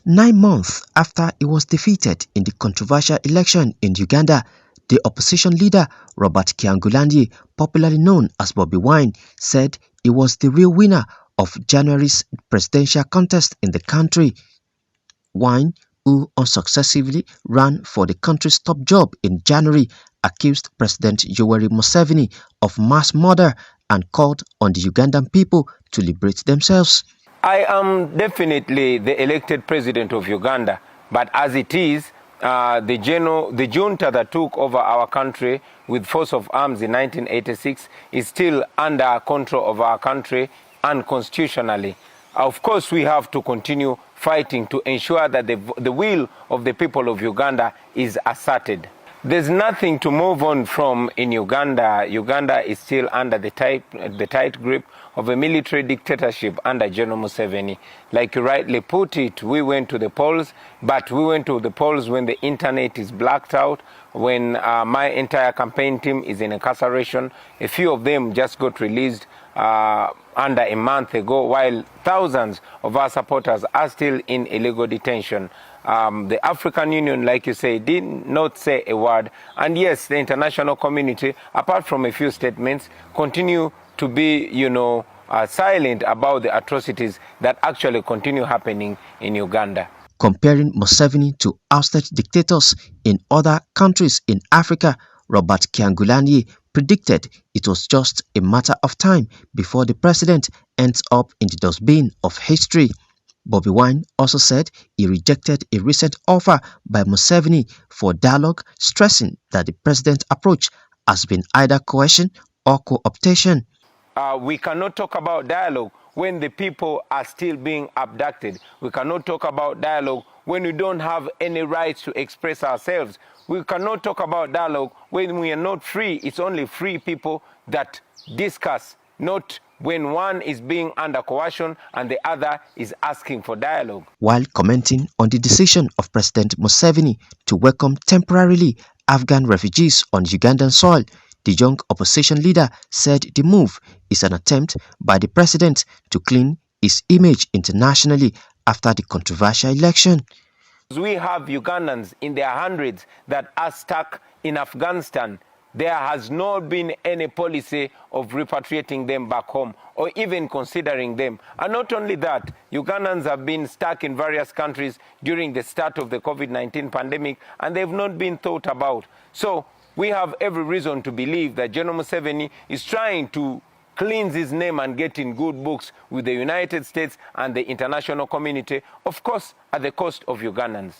9 months after he was defeated in the controversial election in Uganda, the opposition leader Robert Kyagulanyi, popularly known as Bobi Wine, said he was the real winner of January's presidential contest in the country. Wine, who unsuccessfully ran for the country's top job in January, accused President Yoweri Museveni of mass murder and called on the Ugandan people to liberate themselves. I am definitely the elected president of Uganda, but as it is, the junta that took over our country with force of arms in 1986 is still under control of our country unconstitutionally. Of course, we have to continue fighting to ensure that the will of the people of Uganda is asserted. There's nothing to move on from in Uganda. Uganda is still under the tight grip of a military dictatorship under General Museveni. Like you rightly put it, we went to the polls, but we went to the polls when the internet is blacked out, when my entire campaign team is in incarceration. A few of them just got released under a month ago, while thousands of our supporters are still in illegal detention. The African Union, like you say, did not say a word. And yes, the international community, apart from a few statements, continue to be, silent about the atrocities that actually continue happening in Uganda. Comparing Museveni to ousted dictators in other countries in Africa, Robert Kyagulanyi predicted it was just a matter of time before the president ends up in the dustbin of history. Bobi Wine also said he rejected a recent offer by Museveni for dialogue, stressing that the president's approach has been either coercion or co-optation. We cannot talk about dialogue when the people are still being abducted. We cannot talk about dialogue when we don't have any rights to express ourselves. We cannot talk about dialogue when we are not free. It's only free people that discuss, not when one is being under coercion and the other is asking for dialogue. While commenting on the decision of President Museveni to welcome temporarily Afghan refugees on Ugandan soil, the young opposition leader said the move is an attempt by the president to clean his image internationally after the controversial election. We have Ugandans in their hundreds that are stuck in Afghanistan. There has not been any policy of repatriating them back home or even considering them. And not only that, Ugandans have been stuck in various countries during the start of the COVID-19 pandemic, and they've not been thought about. So we have every reason to believe that General Museveni is trying to cleanse his name and get in good books with the United States and the international community, of course, at the cost of Ugandans.